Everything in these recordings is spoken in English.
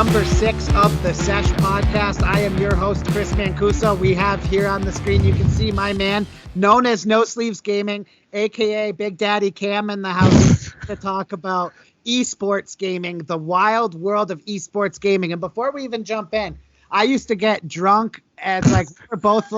number 6 of the Sesh podcast. I am your host, Chris Mancuso. We have here on the screen, you can see my man, known as No Sleeves Gaming, aka Big Daddy Cam, in the house to talk about esports gaming, the wild world of esports gaming. And before we even jump in, I used to get drunk as we're both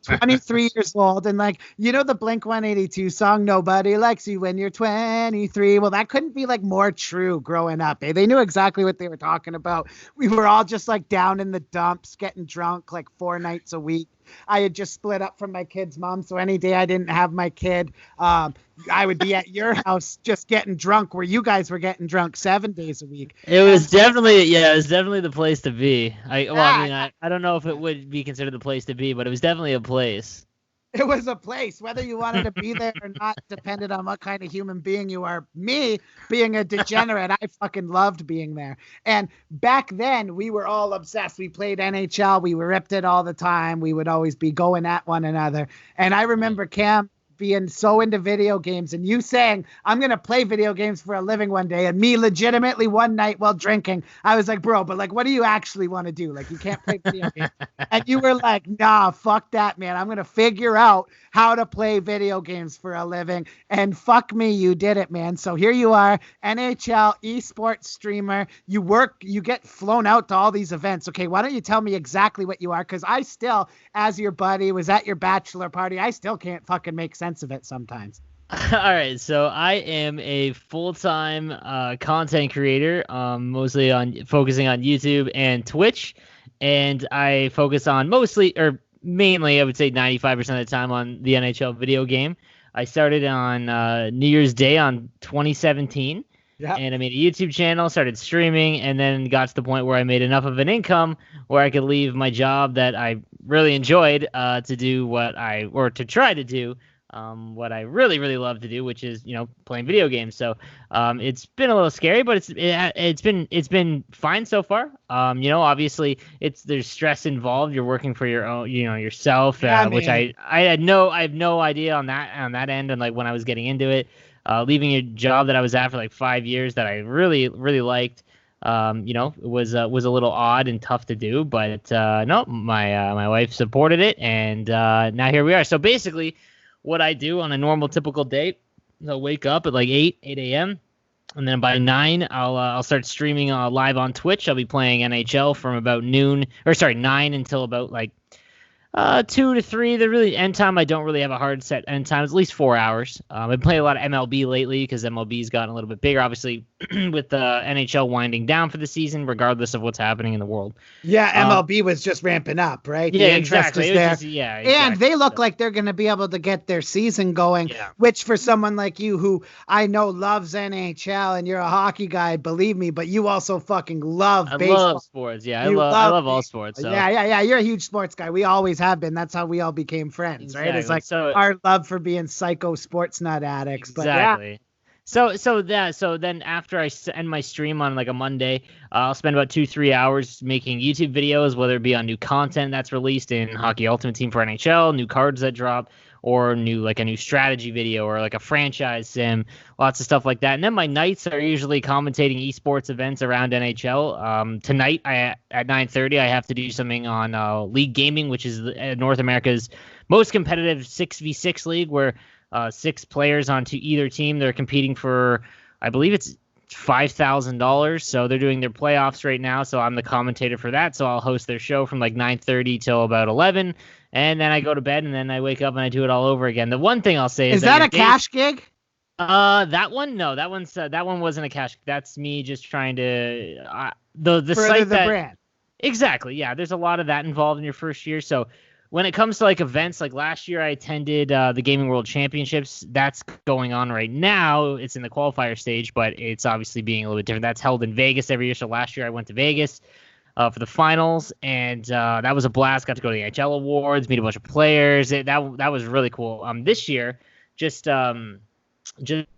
23 years old, and the Blink 182 song, Nobody Likes You When You're 23. Well, that couldn't be more true growing up. They knew exactly what they were talking about. We were all just down in the dumps, getting drunk 4 nights a week. I had just split up from my kid's mom, so any day I didn't have my kid, I would be at your house just getting drunk, where you guys were getting drunk 7 days a week. It was definitely the place to be. I don't know if it would be considered the place to be, but it was definitely a place. It was a place. Whether you wanted to be there or not depended on what kind of human being you are. Me, being a degenerate, I fucking loved being there. And back then, we were all obsessed. We played NHL. We ripped it all the time. We would always be going at one another. And I remember Cam being so into video games, and you saying, I'm going to play video games for a living one day, and me legitimately one night while drinking, I was like, bro, but what do you actually want to do? You can't play video games. And you were like, nah, fuck that, man. I'm going to figure out how to play video games for a living. And fuck me, you did it, man. So here you are, NHL esports streamer. You get flown out to all these events. Okay, why don't you tell me exactly what you are? Because I still, as your buddy, was at your bachelor party. I still can't fucking make sense of it sometimes. All right, so I am a full-time content creator, mostly focusing on YouTube and Twitch, and I focus on mainly, I would say 95% of the time on the NHL video game. I started on New Year's Day on 2017, and I made a YouTube channel, started streaming, and then got to the point where I made enough of an income where I could leave my job that I really enjoyed to try to do what I really, really love to do, which is, playing video games. So it's been a little scary, but it's been fine so far. Obviously there's stress involved. You're working for your own, yourself, which I have no idea on that end. And when I was getting into it, leaving a job that I was at for 5 years that I really, really liked, it was a little odd and tough to do, but no, my wife supported it, and now here we are. So basically, what I do on a normal, typical day, I'll wake up at 8 a.m., and then by 9, I'll start streaming live on Twitch. I'll be playing NHL from about 9 until about 2 to 3. The really end time, I don't really have a hard set end time. It's at least 4 hours. I've been playing a lot of MLB lately because MLB's gotten a little bit bigger, obviously, with the NHL winding down for the season, regardless of what's happening in the world. Yeah, MLB was just ramping up, right? Yeah, exactly. Exactly. And they look like they're going to be able to get their season going, which for someone like you who I know loves NHL, and you're a hockey guy, believe me, but you also fucking love baseball. I love sports, yeah. I love all sports. So. Yeah. You're a huge sports guy. We always have been. That's how we all became friends, right? Exactly. It's our love for being psycho sports nut addicts. Exactly. But So then after I end my stream on a Monday, I'll spend about 2-3 hours making YouTube videos, whether it be on new content that's released in Hockey Ultimate Team for NHL, new cards that drop, or a new strategy video, or a franchise sim, lots of stuff like that. And then my nights are usually commentating esports events around NHL. Tonight at 9:30, I have to do something on League Gaming, which is North America's most competitive 6v6 league, where 6 players onto either team, they're competing for, I believe it's $5,000. So they're doing their playoffs right now. So I'm the commentator for that. So I'll host their show from 9:30 till about 11. And then I go to bed, and then I wake up and I do it all over again. The one thing I'll say is that a cash gig? That one, no, that one wasn't a cash. That's me just trying to the site that brand. Exactly. Yeah. There's a lot of that involved in your first year. So when it comes to events, last year I attended the Gaming World Championships. That's going on right now. It's in the qualifier stage, but it's obviously being a little bit different. That's held in Vegas every year. So last year I went to Vegas for the finals, and that was a blast. Got to go to the NHL Awards, meet a bunch of players. That was really cool. This year, just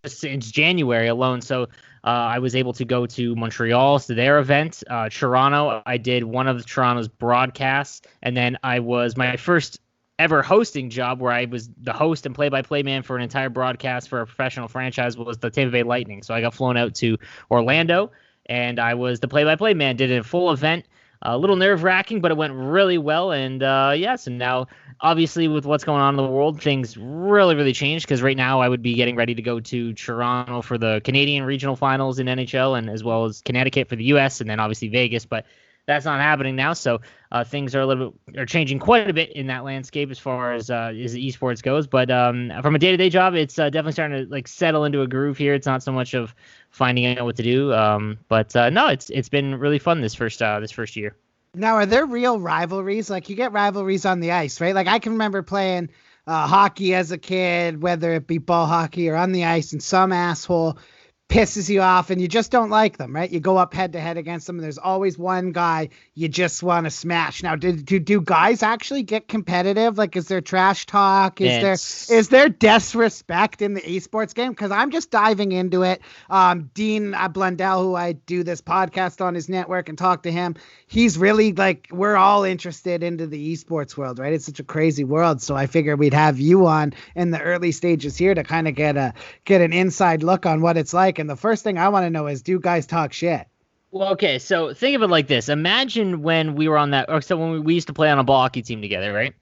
since January alone, so I was able to go to Montreal to their event. Toronto, I did one of Toronto's broadcasts, and then I was my first ever hosting job where I was the host and play-by-play man for an entire broadcast for a professional franchise was the Tampa Bay Lightning. So I got flown out to Orlando, and I was the play-by-play man. Did a full event. A little nerve-wracking, but it went really well. And so now, obviously, with what's going on in the world, things really, really changed. Because right now, I would be getting ready to go to Toronto for the Canadian regional finals in NHL, and as well as Connecticut for the U.S., and then obviously Vegas. But that's not happening now. So things are changing quite a bit in that landscape as far as esports goes. But from a day-to-day job, it's definitely starting to like settle into a groove here. It's not so much of finding out what to do. But no, it's been really fun this first year. Now, are there real rivalries? Like, you get rivalries on the ice, right? Like, I can remember playing hockey as a kid, whether it be ball hockey or on the ice, and some asshole pisses you off and you just don't like them, right? You go up head to head against them and there's always one guy you just want to smash. Now, do guys actually get competitive? Like, is there trash talk? Is there disrespect in the esports game? Because I'm just diving into it. Dean Blundell, who I do this podcast on his network and talk to him, he's really like, we're all interested into the esports world, right? It's such a crazy world. So I figured we'd have you on in the early stages here to kind of get an inside look on what it's like. And the first thing I want to know is, do guys talk shit? Well, okay, so think of it like this. Imagine when we were on that, or so when we used to play on a ball hockey team together, right?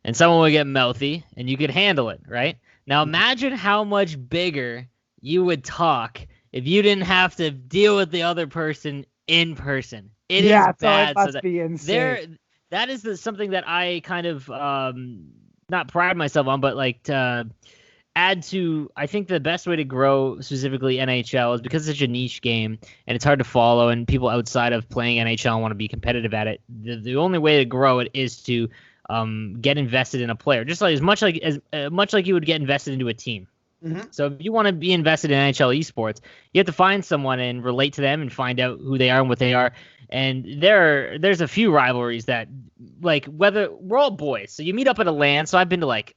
And someone would get mouthy, and you could handle it, right? Now imagine how much bigger you would talk if you didn't have to deal with the other person in person. It is bad. So it must be insane. That is something that I kind of not pride myself on, but like add to. I think the best way to grow specifically NHL is because it's such a niche game and it's hard to follow, and people outside of playing NHL want to be competitive at it. The only way to grow it is to get invested in a player, just like as much like you would get invested into a team. Mm-hmm. So if you want to be invested in NHL esports, you have to find someone and relate to them and find out who they are and what they are. And there's a few rivalries that, like, whether we're all boys, so you meet up at a LAN. So I've been to like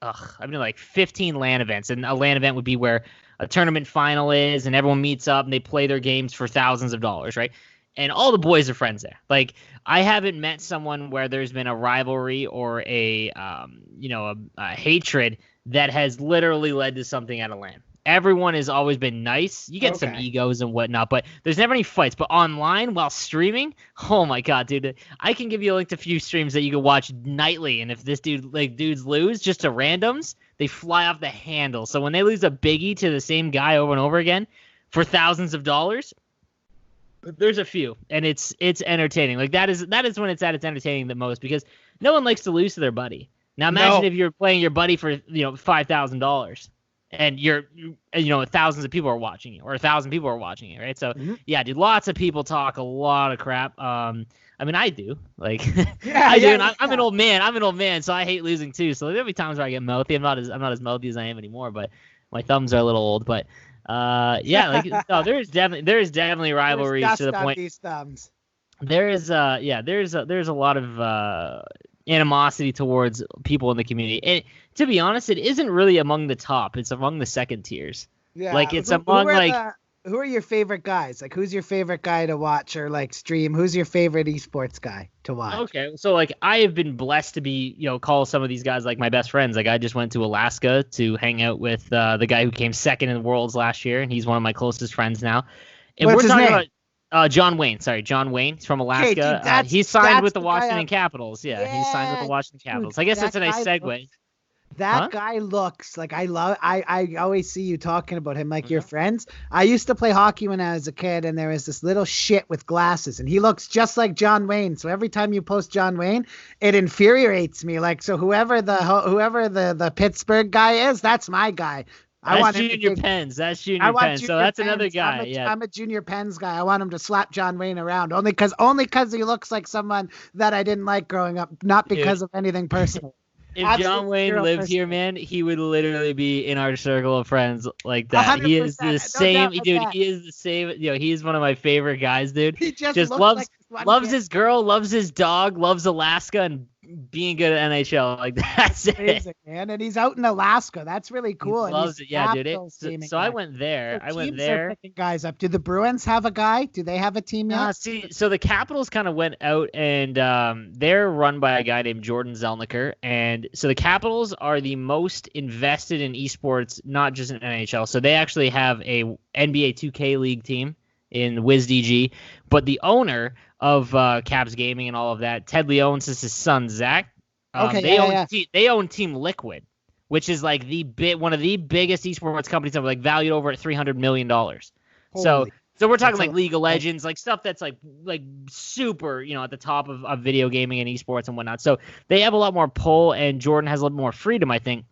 15 LAN events, and a LAN event would be where a tournament final is, and everyone meets up and they play their games for thousands of dollars, right? And all the boys are friends there. Like, I haven't met someone where there's been a rivalry or a hatred that has literally led to something at a LAN. Everyone has always been nice. You get some egos and whatnot, but there's never any fights. But online, while streaming, oh my god, dude! I can give you a link to a few streams that you can watch nightly. And if dudes lose just to randoms, they fly off the handle. So when they lose a biggie to the same guy over and over again for thousands of dollars, there's a few, and it's entertaining. Like that is when it's at its entertaining the most, because no one likes to lose to their buddy. Now imagine if you're playing your buddy for $5,000. And thousands of people are watching you, or 1,000 people are watching you, right? So yeah, dude, lots of people talk a lot of crap. I mean, I do, like, I do. And I'm an old man, so I hate losing too. So there'll be times where I get mouthy. I'm not as mouthy as I am anymore, but my thumbs are a little old. But there's definitely rivalries to the point. These thumbs. There's a lot of animosity towards people in the community. And to be honest, it isn't really among the top. It's among the second tiers. Yeah. Like, it's among who are your favorite guys? Like, who's your favorite guy to watch or like stream? Who's your favorite esports guy to watch? Okay. So like, I have been blessed to be, call some of these guys like my best friends. Like, I just went to Alaska to hang out with the guy who came second in the Worlds last year, and he's one of my closest friends now. And What's his name? About John Wayne. Sorry, John Wayne. He's from Alaska. Okay, dude, he's signed with the Washington Capitals. Yeah, he's signed with the Washington Capitals. I guess that's a nice segue. That guy looks like I always see you talking about him like your friends. I used to play hockey when I was a kid, and there was this little shit with glasses, and he looks just like John Wayne. So every time you post John Wayne, it infuriates me. Like, so whoever the Pittsburgh guy is, that's my guy. That's Junior Pens. So that's another guy. I'm a Junior Pens guy. I want him to slap John Wayne around only because he looks like someone that I didn't like growing up, not because of anything personal. If John Wayne lived here, man, he would literally be in our circle of friends like that. He is the same, dude. He is the same. He is one of my favorite guys, dude. He just loves his girl, loves his dog, loves Alaska, and being good at NHL. Like, that's amazing, man. And he's out in Alaska. That's really cool. He loves it. Yeah, dude. So I went there. Are picking guys up. Do the Bruins have a guy? Do they have a team yet? So the Capitals kind of went out, and they're run by a guy named Jordan Zelniker. And so the Capitals are the most invested in esports, not just in NHL. So they actually have a NBA 2K League team, in WizDG. But the owner of Caps Gaming and all of that, Ted Leone, is his son Zach. Okay, They own Team Liquid, which is like one of the biggest esports companies ever, like valued over at $300 million. So we're talking like League of Legends, like stuff that's like super, at the top of video gaming and esports and whatnot. So they have a lot more pull, and Jordan has a little more freedom, I think.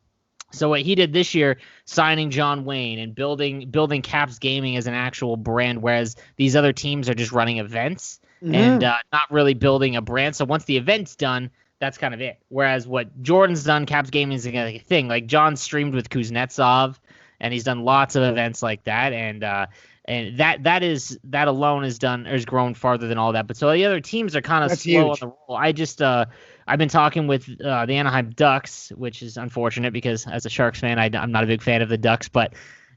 So what he did this year, signing John Wayne and building Caps Gaming as an actual brand, whereas these other teams are just running events and not really building a brand. So once the event's done, that's kind of it. Whereas what Jordan's done, Caps Gaming is a thing. Like John streamed with Kuznetsov, and he's done lots of events like that, and that alone has grown farther than all that. But so the other teams are kind of slow on the roll. I've been talking with the Anaheim Ducks, which is unfortunate because as a Sharks fan, I'm not a big fan of the Ducks, but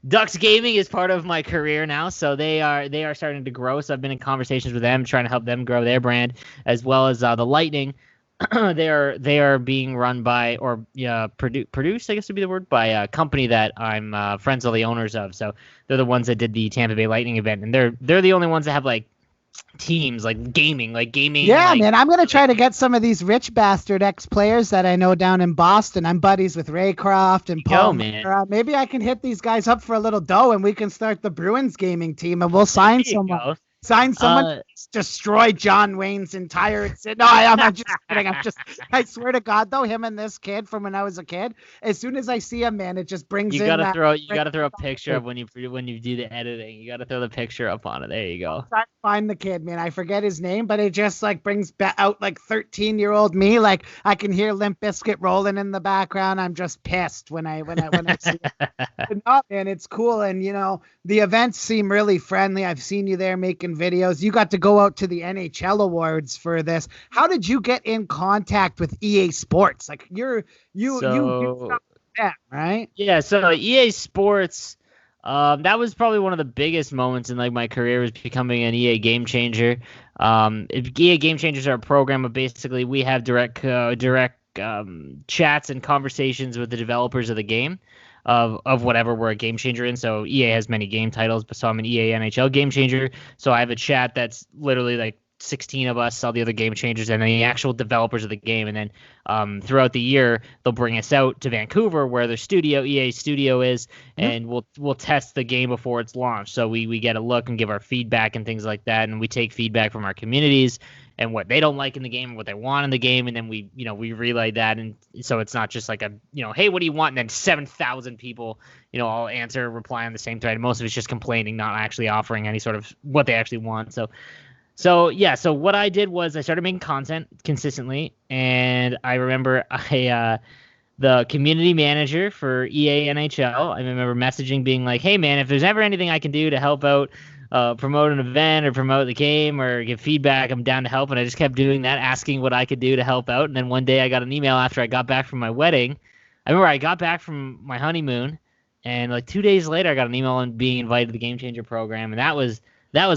Ducks Gaming is part of my career now, so they are starting to grow. So I've been in conversations with them, trying to help them grow their brand, as well as the Lightning. They are being run by produced, I guess would be the word, by a company that I'm friends with the owners of. So they're the ones that did the Tampa Bay Lightning event, and they're the only ones that have like teams like gaming. Yeah, man, I'm gonna try to get some of these rich bastard ex-players that I know down in Boston. I'm buddies with Raycroft and Paul. Maybe I can hit these guys up for a little dough, and we can start the Bruins gaming team, and we'll sign someone. Sign someone, destroy John Wayne's entire. No, I'm just kidding. I swear to God, though, him and this kid from when I was a kid, as soon as I see him, man, it just brings you gotta throw a picture up when you do the editing. You gotta throw the picture up on it. There you go. Try to find the kid, man. I forget his name, but it just like brings out like 13-year-old me. Like I can hear Limp Bizkit rolling in the background. I'm just pissed when I see it. But no, man, it's cool, and the events seem really friendly. I've seen you there making videos. You got to go out to the NHL awards for this. How did you get in contact with EA Sports? Like you right? Yeah, so EA Sports, that was probably one of the biggest moments in like my career, was becoming an EA Game Changer. EA Game Changers are a program of basically we have direct chats and conversations with the developers of the game. Of whatever we're a game changer in. So EA has many game titles, but so I'm an EA NHL game changer. So I have a chat that's literally like 16 of us, all the other game changers, and then the actual developers of the game. And then throughout the year, they'll bring us out to Vancouver, where their EA studio is, and we'll test the game before it's launched. So we get a look and give our feedback and things like that, and we take feedback from our communities and what they don't like in the game and what they want in the game, and then we relay that. And so it's not just like hey, what do you want? And then 7,000 people, all reply on the same thread. Most of it's just complaining, not actually offering any sort of what they actually want. So what I did was I started making content consistently, and I remember the community manager for EA NHL, I remember messaging being like, hey man, if there's ever anything I can do to help out, promote an event or promote the game or give feedback, I'm down to help. And I just kept doing that, asking what I could do to help out. And then one day I got an email after I got back from my wedding. I remember I got back from my honeymoon, and like 2 days later I got an email on being invited to the Game Changer program, and that was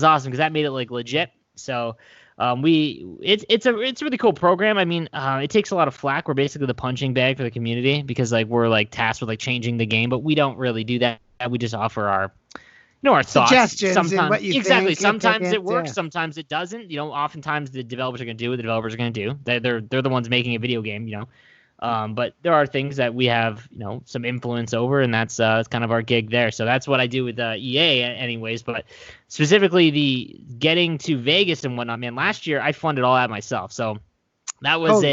awesome because that made it like legit. So it's a really cool program. I mean, it takes a lot of flack. We're basically the punching bag for the community because like we're like tasked with like changing the game, but we don't really do that. We just offer our our thoughts. Suggestions. Sometimes, what you exactly. Think, sometimes it works. Yeah. Sometimes it doesn't. Oftentimes the developers are going to do what the developers are going to do. They're the ones making a video game. But there are things that we have, some influence over, and that's kind of our gig there. So that's what I do with EA anyways. But specifically the getting to Vegas and whatnot, man, last year I funded all that myself. So that was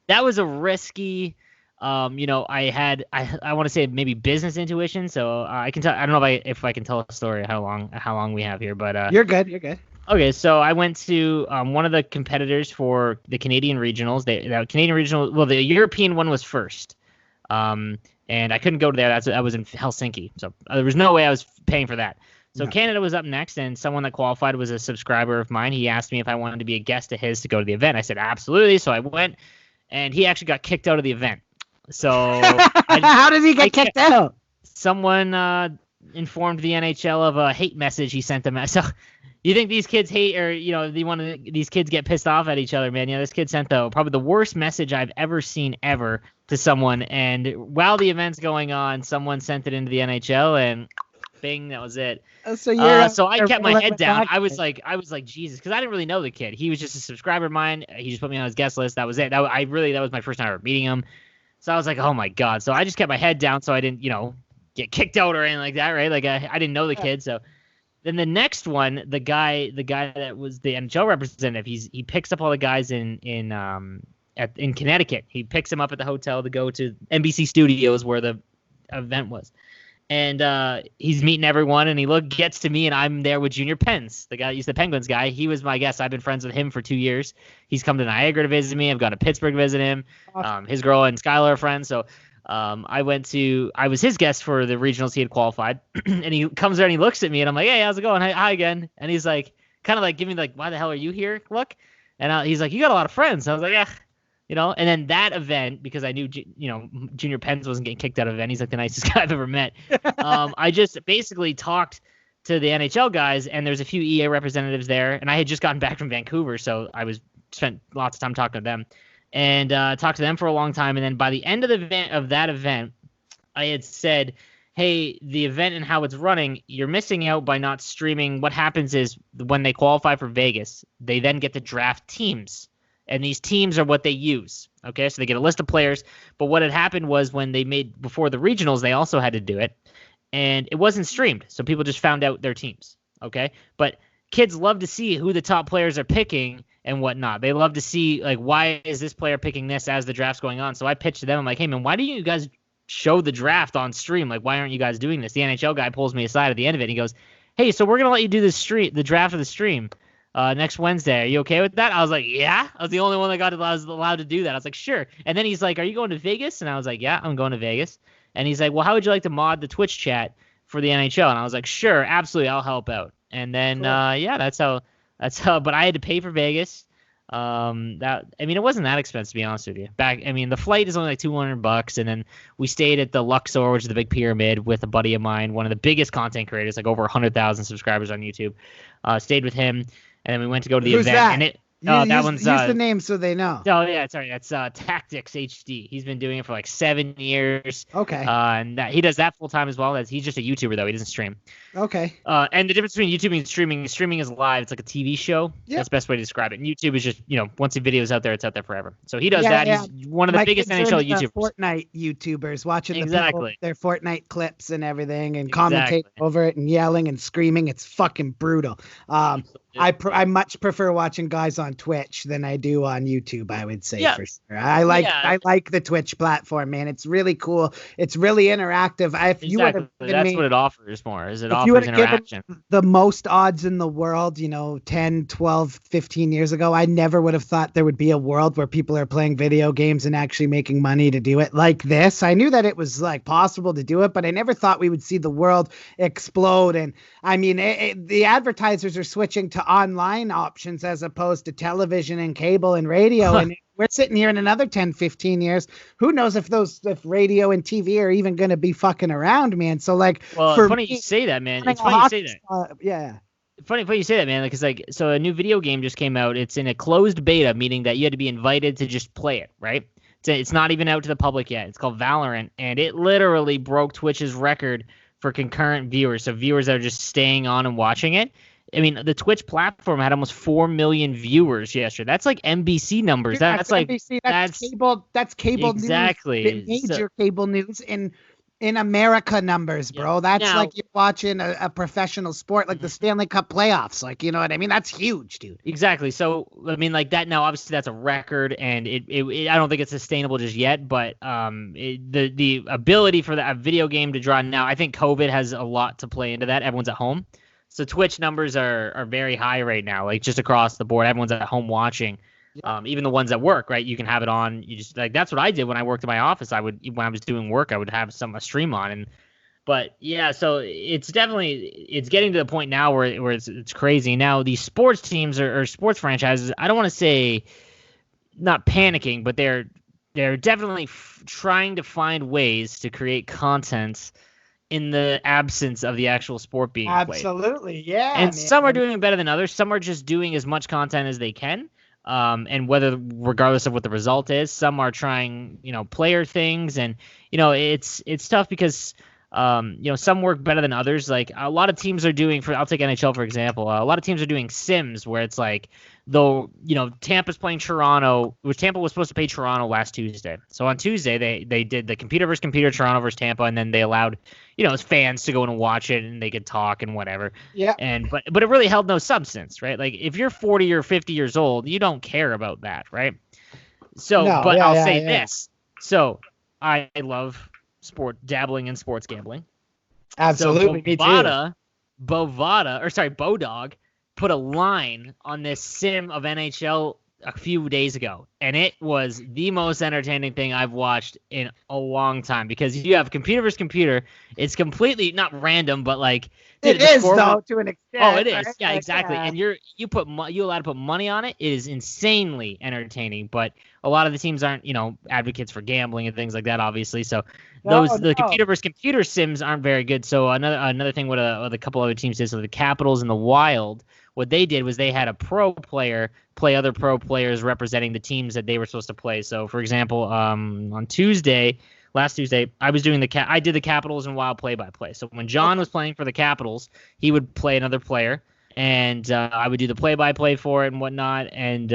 that was a risky, I want to say maybe business intuition. So I can tell, I don't know if I can tell a story, how long we have here, but You're good. Okay, so I went to one of the competitors for the Canadian regionals. The European one was first, and I couldn't go to there. I was in Helsinki, so there was no way I was paying for that. So Canada was up next, and someone that qualified was a subscriber of mine. He asked me if I wanted to be a guest of his to go to the event. I said absolutely, so I went, and he actually got kicked out of the event. So how did he get kicked out? Someone informed the NHL of a hate message he sent them. So. You think these kids hate, or these kids get pissed off at each other, man? This kid sent probably the worst message I've ever seen to someone. And while the event's going on, someone sent it into the NHL, and laughing. That was it. So I kept my rolling head with down. that I was kid. like, Jesus, because I didn't really know the kid. He was just a subscriber of mine. He just put me on his guest list. That was it. That was my first time ever meeting him. So I was like, oh my God. So I just kept my head down so I didn't, get kicked out or anything like that, right? Like I didn't know the kid. So then the next one, the guy that was the NHL representative, he picks up all the guys in Connecticut. He picks them up at the hotel to go to NBC Studios where the event was. And he's meeting everyone, and he gets to me, and I'm there with Junior Pence, the guy, he's the Penguins guy. He was my guest. I've been friends with him for 2 years. He's come to Niagara to visit me. I've gone to Pittsburgh to visit him. His girl and Skylar are friends. So I was his guest for the regionals. He had qualified, and he comes there and he looks at me, and I'm like, hey, how's it going? Hi again. And he's like, kind of like giving me like, why the hell are you here? Look. And he's like, you got a lot of friends. I was like, yeah. And then that event, because I knew, Junior Pence wasn't getting kicked out of the event. He's like the nicest guy I've ever met. I just basically talked to the NHL guys, and there's a few EA representatives there, and I had just gotten back from Vancouver, so spent lots of time talking to them, and talked to them for a long time. And then by the end of that event, I had said, hey, the event and how it's running, you're missing out by not streaming. What happens is when they qualify for Vegas, they then get to draft teams. And these teams are what they use. Okay, so they get a list of players. But what had happened was when they made before the regionals, they also had to do it, and it wasn't streamed, so people just found out their teams. Okay, but kids love to see who the top players are picking and whatnot. They love to see like why is this player picking this as the draft's going on. So I pitched to them. I'm like, hey man, why don't you guys show the draft on stream? Like, why aren't you guys doing this? The NHL guy pulls me aside at the end of it. And he goes, hey, so we're gonna let you do the draft of the stream. Next Wednesday. Are you okay with that? I was like, yeah. I was the only one that was allowed to do that. I was like, sure. And then he's like, are you going to Vegas? And I was like, yeah, I'm going to Vegas. And he's like, well, how would you like to mod the Twitch chat for the NHL? And I was like, sure, absolutely, I'll help out. And then, cool. That's how. But I had to pay for Vegas. It wasn't that expensive, to be honest with you. The flight is only like $200, and then we stayed at the Luxor, which is the big pyramid, with a buddy of mine, one of the biggest content creators, like over 100,000 subscribers on YouTube. Stayed with him. And then we went to go to the Who's event, that? and that one's use the name so they know. Oh yeah, sorry, that's Tactics HD. He's been doing it for like 7 years. Okay. And he does that full time as well. He's just a YouTuber though. He doesn't stream. Okay. And the difference between YouTube and streaming is live. It's like a TV show. Yep. That's the best way to describe it. And YouTube is just, once the video's out there, it's out there forever. So he does that. Yeah. He's one of the biggest NHL YouTubers. Fortnite YouTubers watching the people, their Fortnite clips and everything, and commentating over it and yelling and screaming. It's fucking brutal. I much prefer watching guys on Twitch than I do on YouTube, I would say, for sure. I like the Twitch platform, man. It's really cool. It's really interactive. That's what it offers more. Offers interaction. The most odds in the world, 10, 12, 15 years ago, I never would have thought there would be a world where people are playing video games and actually making money to do it like this. I knew that it was like possible to do it, but I never thought we would see the world explode. And I mean, the advertisers are switching to online options as opposed to television and cable and radio. And we're sitting here in another 10, 15 years. Who knows if radio and TV are even going to be fucking around, man. So like, it's funny you say that, man. It's funny you say that. Yeah. Funny you say that, man. Because so a new video game just came out. It's in a closed beta, meaning that you had to be invited to just play it, right? It's not even out to the public yet. It's called Valorant, and it literally broke Twitch's record for concurrent viewers. So viewers that are just staying on and watching it. I mean, the Twitch platform had almost 4 million viewers yesterday. That's like NBC numbers. That's like NBC, that's cable. That's cable news. Exactly. Major cable news in America numbers, bro. That's like you're watching a professional sport, like the Stanley Cup playoffs. Like, you know what I mean? That's huge, dude. Exactly. So, I mean, like that now, obviously that's a record, and it I don't think it's sustainable just yet, but the ability for a video game to draw now, I think COVID has a lot to play into that. Everyone's at home. So Twitch numbers are very high right now, like just across the board. Everyone's at home watching. Even the ones at work, right? You can have it on. You just that's what I did when I worked in my office. When I was doing work, I would have a stream on. But yeah, so it's getting to the point now where it's crazy. Now these sports teams or sports franchises, I don't want to say not panicking, but they're definitely trying to find ways to create content in the absence of the actual sport being played. Absolutely, yeah. And some are doing it better than others. Some are just doing as much content as they can. And regardless of what the result is, some are trying, player things, and it's tough because some work better than others. Like a lot of teams are doing I'll take NHL for example. A lot of teams are doing sims where it's like, though, Tampa's playing Toronto, which Tampa was supposed to play Toronto last Tuesday. So on Tuesday, they did the computer versus computer, Toronto versus Tampa, and then they allowed, fans to go in and watch it and they could talk and whatever. Yeah. But it really held no substance, right? Like if you're 40 or 50 years old, you don't care about that, right? So, I'll say this. So I love dabbling in sports gambling. Absolutely, me too. Bodog put a line on this sim of NHL a few days ago, and it was the most entertaining thing I've watched in a long time because you have computer versus computer. It's completely not random, but like it is though to an extent. Oh, it is. Right? Yeah, exactly. And you're allowed to put money on it. It is insanely entertaining, but a lot of the teams aren't, advocates for gambling and things like that, obviously. So the computer versus computer sims aren't very good. So another thing what a couple other teams did, so the Capitals and the Wild, what they did was they had a pro player play other pro players representing the teams that they were supposed to play. So, for example, on last Tuesday, I was doing I did the Capitals and Wild play-by-play. So when John was playing for the Capitals, he would play another player, and I would do the play-by-play for it and whatnot. And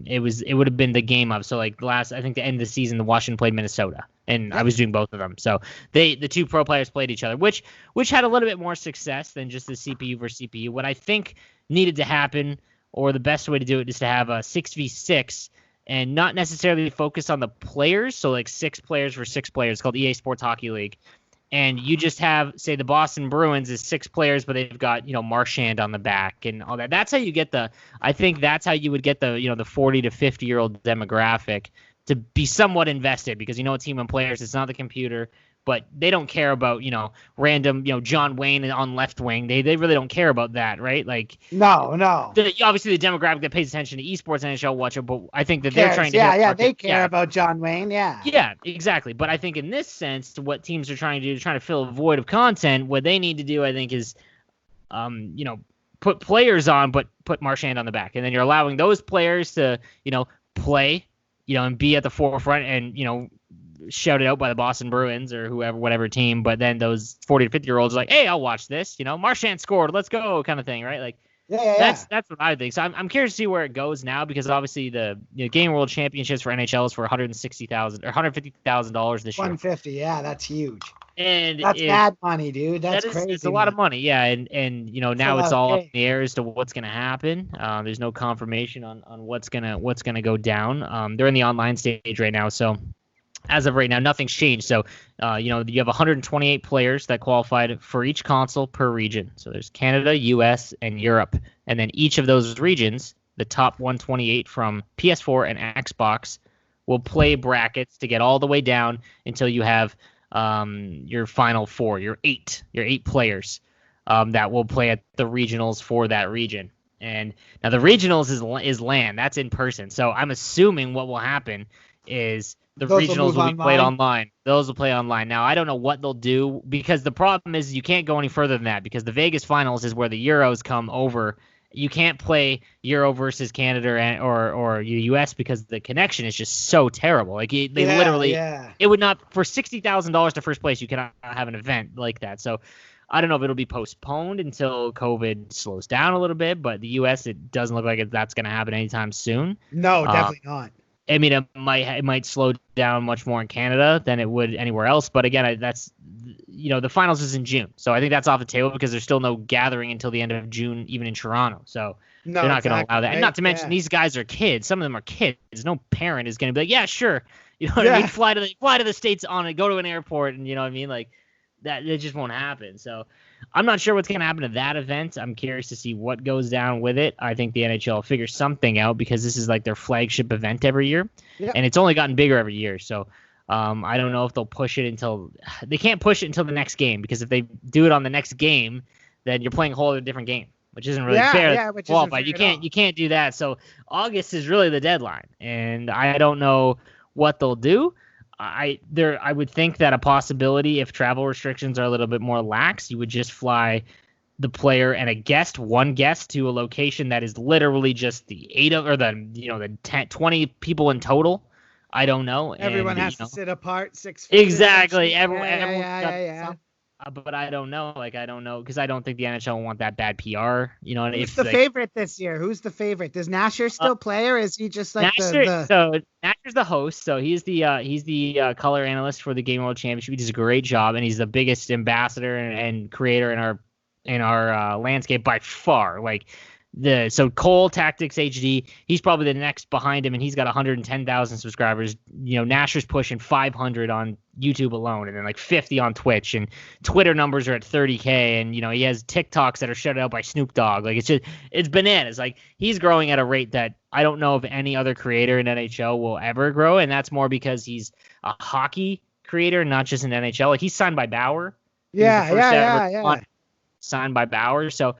it would have been the game of. So like the end of the season, the Washington played Minnesota, and I was doing both of them. So the two pro players played each other, which had a little bit more success than just the CPU versus CPU. What I think needed to happen, or the best way to do it, is to have a 6v6 and not necessarily focus on the players. So like 6 players for 6 players. It's called EA Sports Hockey League. And you just have, say, the Boston Bruins is 6 players, but they've got, Marchand on the back and all that. That's how you get I think that's how you would get the 40 to 50-year-old demographic to be somewhat invested, because a team of players, it's not the computer, but they don't care about, random, John Wayne on left wing. They really don't care about that, right? Like, no. Obviously, the demographic that pays attention to esports and NHL watch it, but I think that they're trying to they care about John Wayne, Yeah, exactly. But I think in this sense, what teams are trying to do, trying to fill a void of content, what they need to do, I think, is, put players on, but put Marchand on the back, and then you're allowing those players to, play, and be at the forefront and, shouted out by the Boston Bruins or whatever team, but then those 40 to 50-year-olds are like, hey, I'll watch this, Marchand scored, let's go, kind of thing, right? Like, that's what I think. So I'm curious to see where it goes now, because obviously the Game World Championships for NHL is for $160,000 or $150,000 this year. 150, yeah, that's huge. And that's bad money, dude. That's crazy. It's a lot of money, yeah. And now it's all up in the air as to what's going to happen. There's no confirmation on what's gonna go down. They're in the online stage right now, so as of right now, nothing's changed. So, you have 128 players that qualified for each console per region. So there's Canada, US, and Europe. And then each of those regions, the top 128 from PS4 and Xbox, will play brackets to get all the way down until you have your final 4, your 8 players that will play at the regionals for that region. And now the regionals is LAN. That's in person. So I'm assuming what will happen is the regionals will be played online. Those will play online. Now, I don't know what they'll do, because the problem is you can't go any further than that, because the Vegas finals is where the Euros come over. You can't play Euro versus Canada or US because the connection is just so terrible. Like it would not, for $60,000 to first place, you cannot have an event like that. So I don't know if it'll be postponed until COVID slows down a little bit, but the US, it doesn't look like that's going to happen anytime soon. No, definitely not. I mean, it might slow down much more in Canada than it would anywhere else. But again, that's, the finals is in June. So I think that's off the table, because there's still no gathering until the end of June, even in Toronto. So they're not going to allow that. Right? And not to mention, these guys are kids. Some of them are kids. No parent is going to be like, yeah, sure. You know what I mean? Fly to the States on it, go to an airport, and you know what I mean? Like, that, it just won't happen. So I'm not sure what's going to happen to that event. I'm curious to see what goes down with it. I think the NHL will figure something out, because this is like their flagship event every year, and it's only gotten bigger every year. So I don't know if they'll push it until – they can't push it until the next game, because if they do it on the next game, then you're playing a whole other different game, which isn't really fair. Yeah, which isn't fair. You can't do that. So August is really the deadline, and I don't know what they'll do. I would think that a possibility, if travel restrictions are a little bit more lax, you would just fly the player and one guest to a location that is literally just the 20 people in total. I don't know. Everyone has to sit apart 6 feet. Exactly. Everyone. but I don't know. Like, I don't know because I don't think the NHL will want that bad PR. You know, and Who's if the like, favorite this year? Who's the favorite? Does Nasher still play, or is he just like Nasher, so Nasher's the host, so he's the color analyst for the Game World Championship. He does a great job, and he's the biggest ambassador and creator in our landscape by far. Like so Cole Tactics HD, he's probably the next behind him, and he's got 110,000 subscribers. You know, Nasher's pushing 500 on YouTube alone, and then like 50 on Twitch, and Twitter numbers are at 30K, and you know he has TikToks that are shut out by Snoop Dogg. Like it's bananas. Like he's growing at a rate that I don't know if any other creator in NHL will ever grow, and that's more because he's a hockey creator, not just in NHL. Like he's signed by Bauer. Yeah. Signed by Bauer, so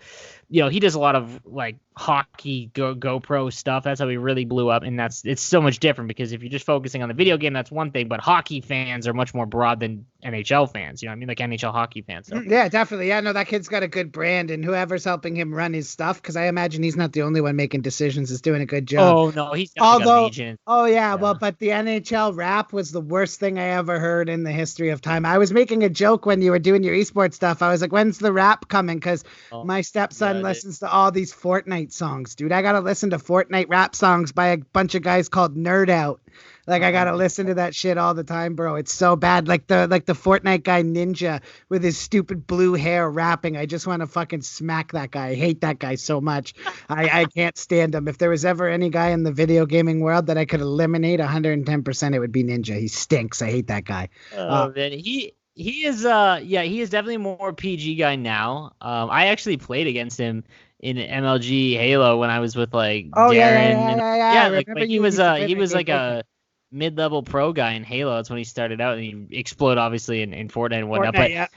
you know he does a lot of like hockey GoPro stuff. That's how he really blew up, and it's so much different because if you're just focusing on the video game, that's one thing, but hockey fans are much more broad than NHL fans. You know what I mean? Like NHL hockey fans. So. Yeah, definitely. Yeah, no, that kid's got a good brand, and whoever's helping him run his stuff, because I imagine he's not the only one making decisions, is doing a good job. Oh no, he's definitely got an agent. Oh yeah, well, but the NHL rap was the worst thing I ever heard in the history of time. I was making a joke when you were doing your esports stuff. I was like, when's the rap coming? Because my stepson listens to all these Fortnite songs, dude. I gotta listen to Fortnite rap songs by a bunch of guys called Nerd Out. Like I gotta listen to that shit all the time, bro. It's so bad. Like the Fortnite guy Ninja with his stupid blue hair rapping. I just want to fucking smack that guy. I hate that guy so much. I can't stand him. If there was ever any guy in the video gaming world that I could eliminate 110%, it would be Ninja. He stinks. I hate that guy. Oh man, he is he is definitely more PG guy now. I actually played against him in MLG Halo when I was with like Darren. Yeah. Like when he was like a mid-level pro guy in Halo. That's when he started out, and he exploded obviously in Fortnite and whatnot.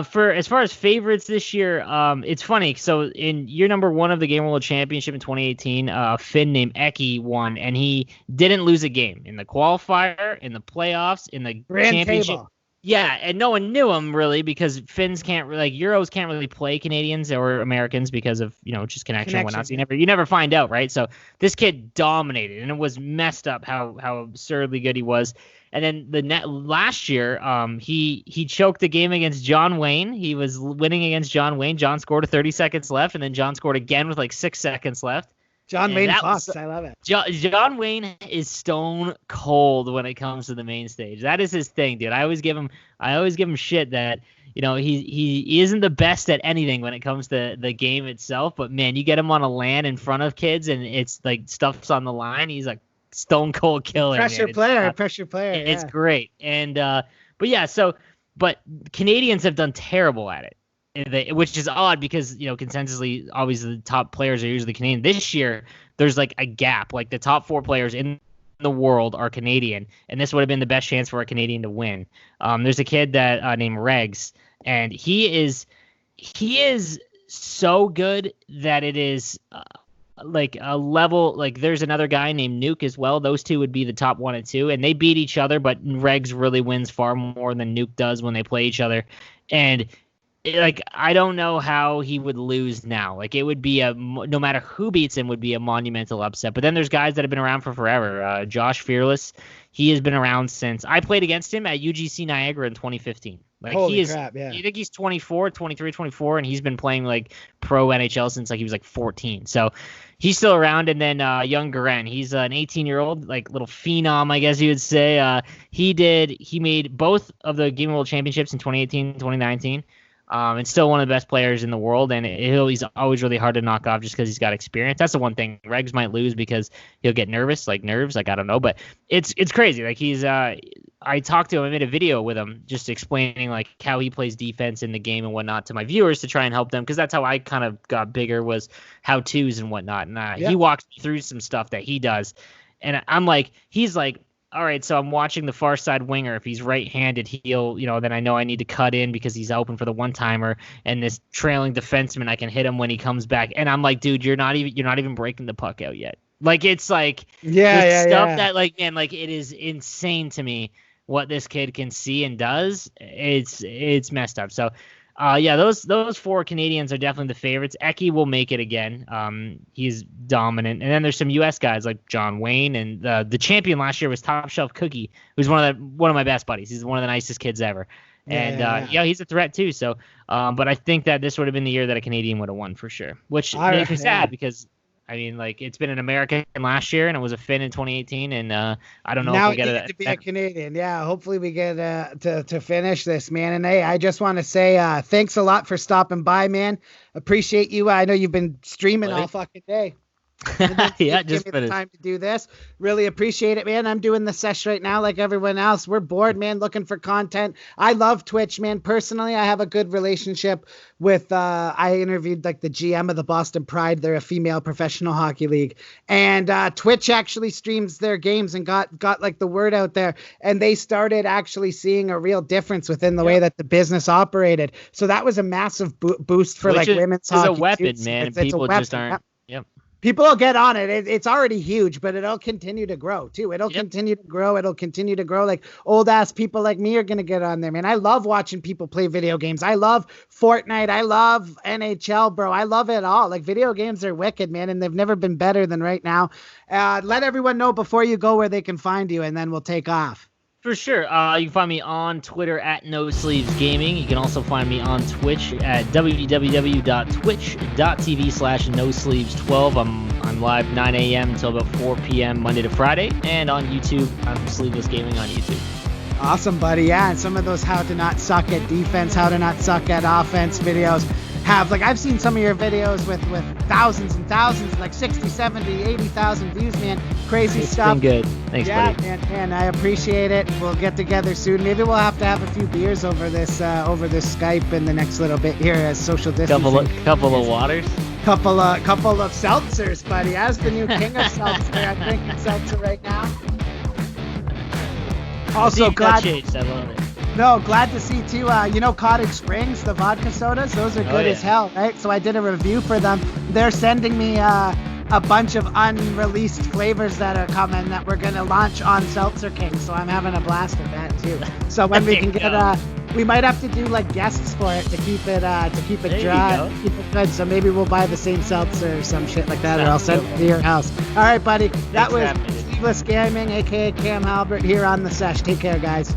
For as far as favorites this year, it's funny. So in year number 1 of the Game World Championship in 2018, a Finn named Eki won, and he didn't lose a game in the qualifier, in the playoffs, in the Grand championship. Table. Yeah, and no one knew him really because Finns can't like Euros can't really play Canadians or Americans because of just connection and whatnot. So you never find out, right? So this kid dominated, and it was messed up how absurdly good he was. And then last year, he choked the game against John Wayne. He was winning against John Wayne. John scored with 30 seconds left, and then John scored again with like 6 seconds left. John Wayne Fox, I love it. John Wayne is stone cold when it comes to the main stage. That is his thing, dude. I always give him shit that he isn't the best at anything when it comes to the game itself. But man, you get him on a LAN in front of kids and it's like stuff's on the line. He's like stone cold killer. Pressure player. It's great. And but Canadians have done terrible at it. Which is odd because, consensusly, always the top players are usually Canadian. This year, there's like a gap. Like the top 4 players in the world are Canadian, and this would have been the best chance for a Canadian to win. There's a kid that named Regs, and he is so good that it is like a level. Like there's another guy named Nuke as well. Those two would be the top 1 and 2, and they beat each other, but Regs really wins far more than Nuke does when they play each other, and like I don't know how he would lose now. Like it would be no matter who beats him would be a monumental upset. But then there's guys that have been around for forever. Josh Fearless, he has been around since I played against him at UGC Niagara in 2015. Like Holy crap, yeah. You think he's 24, 23, 24, and he's been playing like pro NHL since like he was like 14. So he's still around. And then young Garen, he's an 18-year-old, like little phenom, I guess you would say. He made both of the Game World Championships in 2018, 2019. And still one of the best players in the world, and he's always really hard to knock off just because he's got experience. That's the one thing. Regs might lose because he'll get nervous, like nerves, like I don't know, but it's crazy. Like he's I talked to him, I made a video with him just explaining like how he plays defense in the game and whatnot to my viewers to try and help them because that's how I kind of got bigger was how-tos and whatnot. And he walked me through some stuff that he does, and I'm like, he's like, all right, so I'm watching the far side winger. If he's right-handed, he'll, then I know I need to cut in because he's open for the one-timer. And this trailing defenseman, I can hit him when he comes back. And I'm like, dude, you're not even breaking the puck out yet. Like it's like stuff that like man, like it is insane to me what this kid can see and does. It's messed up. So. Those 4 Canadians are definitely the favorites. Eki will make it again. He's dominant. And then there's some U.S. guys like John Wayne, and the champion last year was Top Shelf Cookie, who's one of my best buddies. He's one of the nicest kids ever. And he's a threat too. So, but I think that this would have been the year that a Canadian would have won for sure, which makes me sad because, I mean, like, it's been an American last year and it was a Finn in 2018, and I don't know now if we'll get to be a Canadian. Yeah, hopefully we get to finish this, man. And hey, I just want to say thanks a lot for stopping by, man. Appreciate you. I know you've been streaming all fucking day. Yeah, just give me the time to do this. Really appreciate it, man. I'm doing the sesh right now like everyone else. We're bored, man, looking for content. I love Twitch, man. Personally, I have a good relationship with I interviewed like the GM of the Boston Pride. They're a female professional hockey league, and Twitch actually streams their games and got like the word out there, and they started actually seeing a real difference within the way that the business operated. So that was a massive boost for women's hockey. It's a weapon, man. It's people just aren't. Yep. People will get on it. It's already huge, but it'll continue to grow too. It'll continue to grow. It'll continue to grow. Like old ass people like me are going to get on there, man. I love watching people play video games. I love Fortnite. I love NHL, bro. I love it all. Like video games are wicked, man. And they've never been better than right now. Let everyone know before you go where they can find you, and then we'll take off. For sure. You can find me on Twitter at No Sleeves Gaming. You can also find me on Twitch at www.twitch.tv/NoSleeves12. I'm live 9 a.m. until about 4 p.m. Monday to Friday. And on YouTube, I'm Sleeveless Gaming on YouTube. Awesome, buddy. Yeah, and some of those how to not suck at defense, how to not suck at offense videos have, like, I've seen some of your videos with thousands and thousands, like 60, 70, 80,000 views, man. Crazy stuff. It's been good. Thanks, buddy. Yeah, man, I appreciate it. We'll get together soon. Maybe we'll have to have a few beers over this Skype in the next little bit here as social distancing. Couple of waters. Couple of seltzers, buddy. As the new king of seltzer, I'm drinking seltzer right now. Also, glad I love it. No, glad to see too. Cottage Springs, the vodka sodas, those are good as hell, right? So I did a review for them. They're sending me a bunch of unreleased flavors that are coming that we're gonna launch on Seltzer King. So I'm having a blast with that too. So when we can get we might have to do like guests for it to keep it dry, keep it good. So maybe we'll buy the same seltzer or some shit like that, or I'll send it to your house. All right, buddy. That was Sleeveless Gaming, aka Cam Halbert, here on the Sesh. Take care, guys.